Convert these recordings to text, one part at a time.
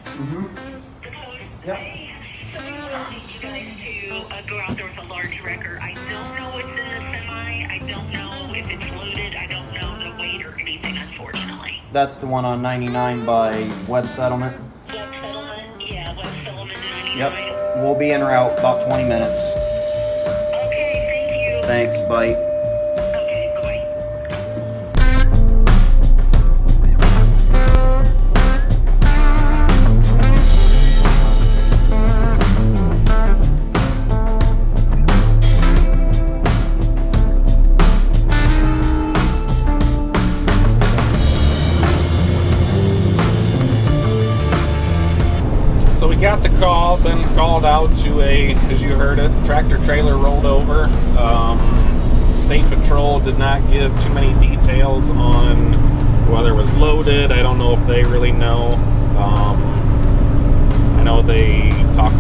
Mm-hmm. Yep. So we will need you guys to go out there with a large wrecker. I don't know what's in the semi. I don't know if it's loaded. I don't know the weight or anything, unfortunately. That's the one on 99 by Web Settlement. Web Settlement? Yeah, Web Settlement 99. Yep. We'll be en route about 20 minutes. Okay, thank you. Thanks, bye. Okay, bye-bye. So we got the call, been called out to a, as you heard it, tractor trailer rolled over. State Patrol did not give too many details on whether it was loaded. I don't know if they really know. I know they come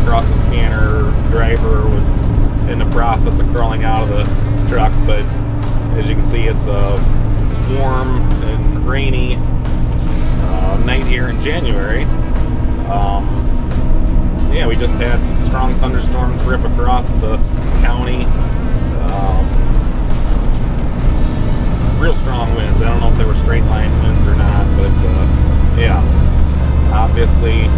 across a scanner driver was in the process of crawling out of the truck, but as you can see, it's a warm and rainy night here in January. Yeah, we just had strong thunderstorms rip across the county. Real strong winds. I don't know if they were straight line winds or not, but yeah, obviously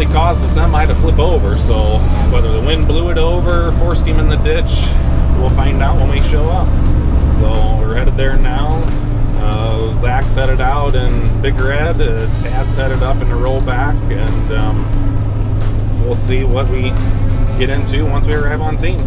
caused the semi to flip over. So whether the wind blew it over, forced him in the ditch, we'll find out when we show up. So we're headed there now. Zach set it out in Big Red, Tad set it up in the rollback, and we'll see what we get into once we arrive on scene.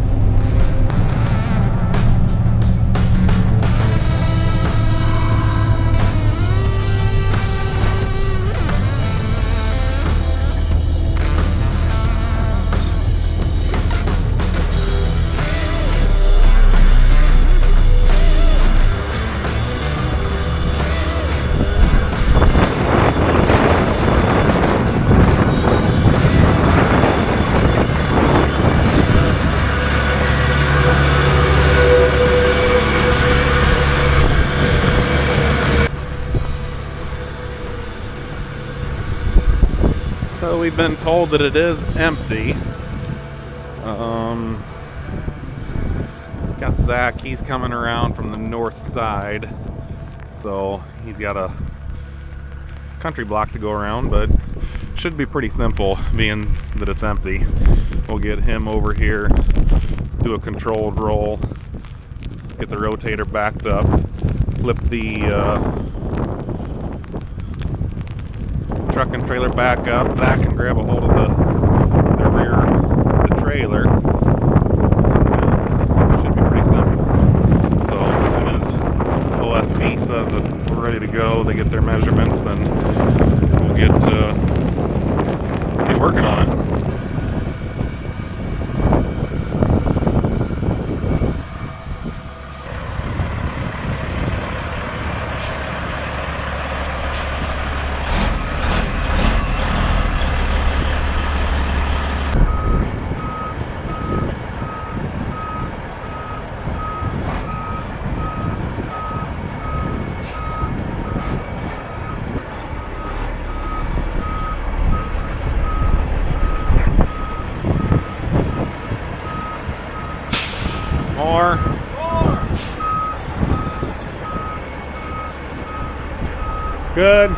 So we've been told that it is empty. Got Zach, he's coming around from the north side, so he's got a country block to go around, but should be pretty simple being that it's empty. We'll get him over here, do a controlled roll, get the rotator backed up, flip the truck and trailer back up. Zach can grab a hold of the rear of the trailer. Should be pretty simple. So as soon as OSP says that we're ready to go, they get their measurements, then we'll get working on it. More. Good.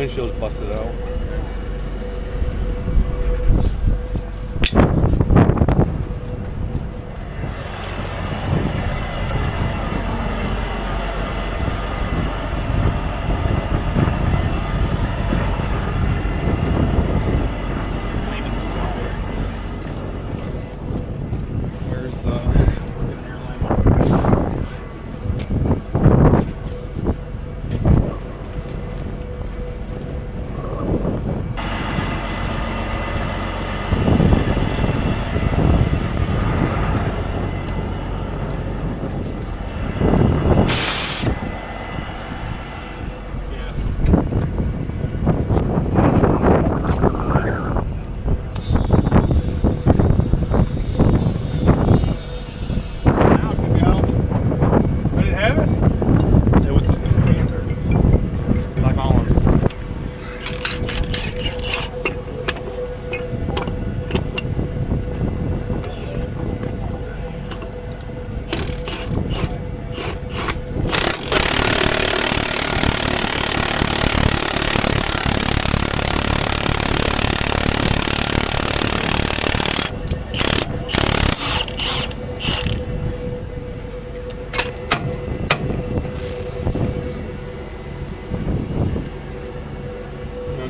Windshield's busted out.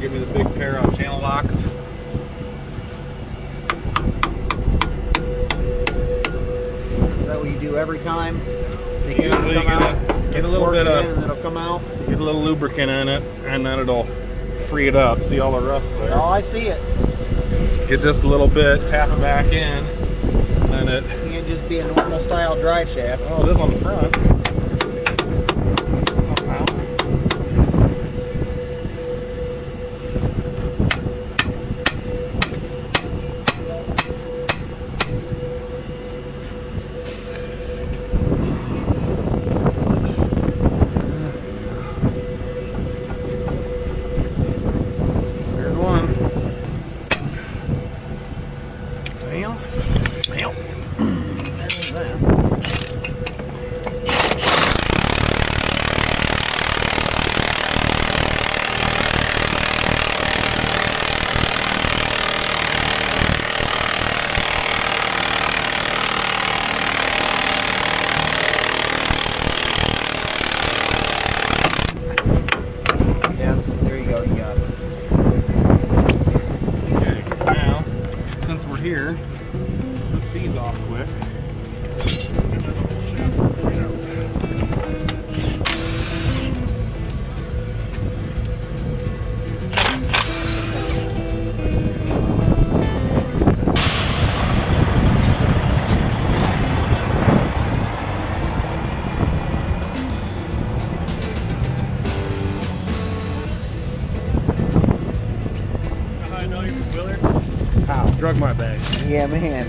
Give me the big pair of channel locks. Is that what you do every time? Usually get a little bit of, and it'll come out. get a little lubricant in it, and then it'll free it up. See all the rust there? Oh, I see it. Get just a little bit, tap it back in, and it. You can't just be a normal style drive shaft. Oh, it is on the front. Somehow. Here, flip these off quick. How I know you're from Willard? How? Drug my bag. Yeah, man.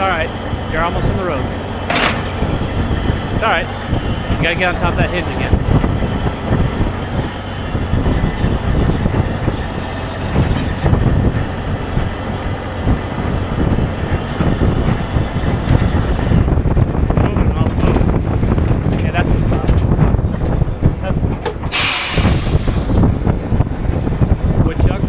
alright. You're almost in the road. It's alright. You gotta get on top of that hinge again. Yeah, that's the spot. Woodchuck.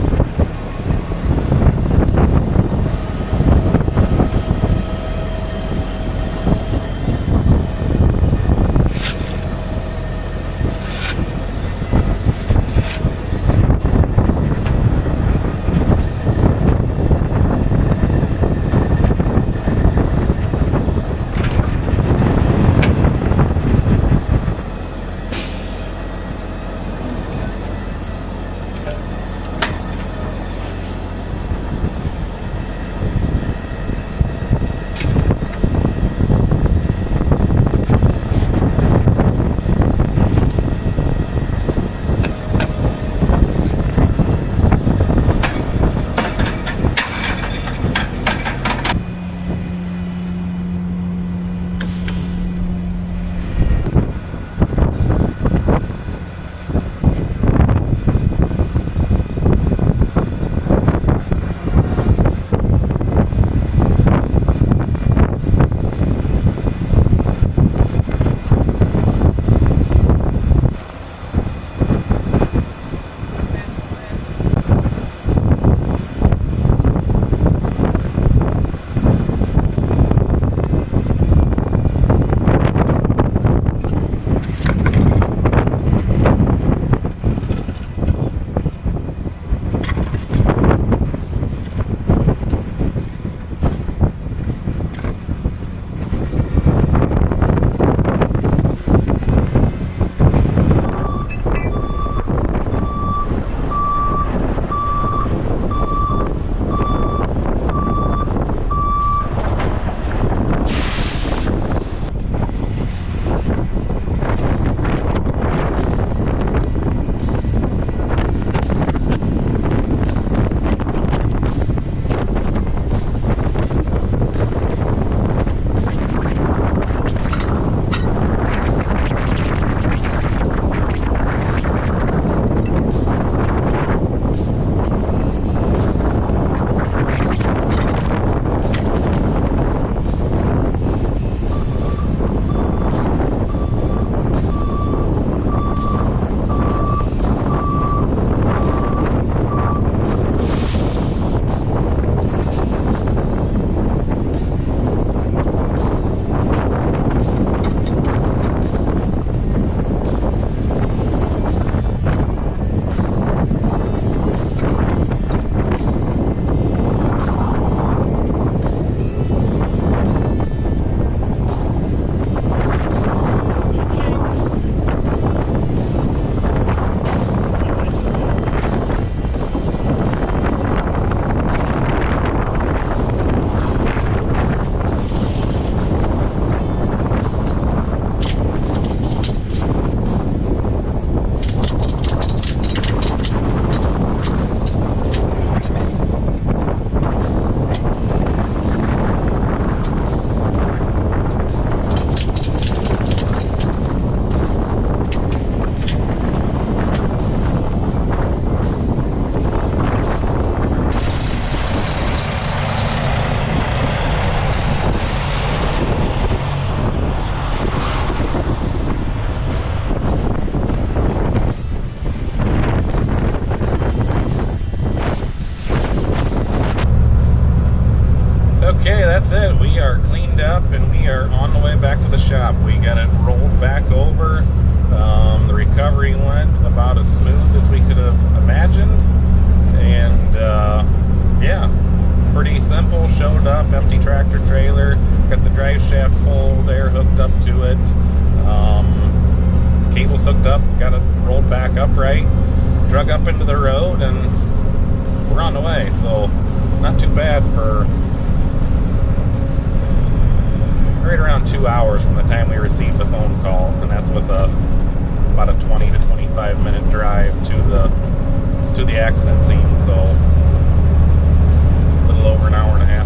it. We are cleaned up and we are on the way back to the shop. We got it rolled back over. The recovery went about as smooth as we could have imagined. And yeah, pretty simple. Showed up, empty tractor trailer, got the drive shaft pulled there, hooked up to it. Cables hooked up, got it rolled back upright, drug up into the road, and we're on the way. So not too bad for right around 2 hours from the time we received the phone call, and that's with about a 20 to 25 minute drive to the accident scene. So a little over an hour and a half.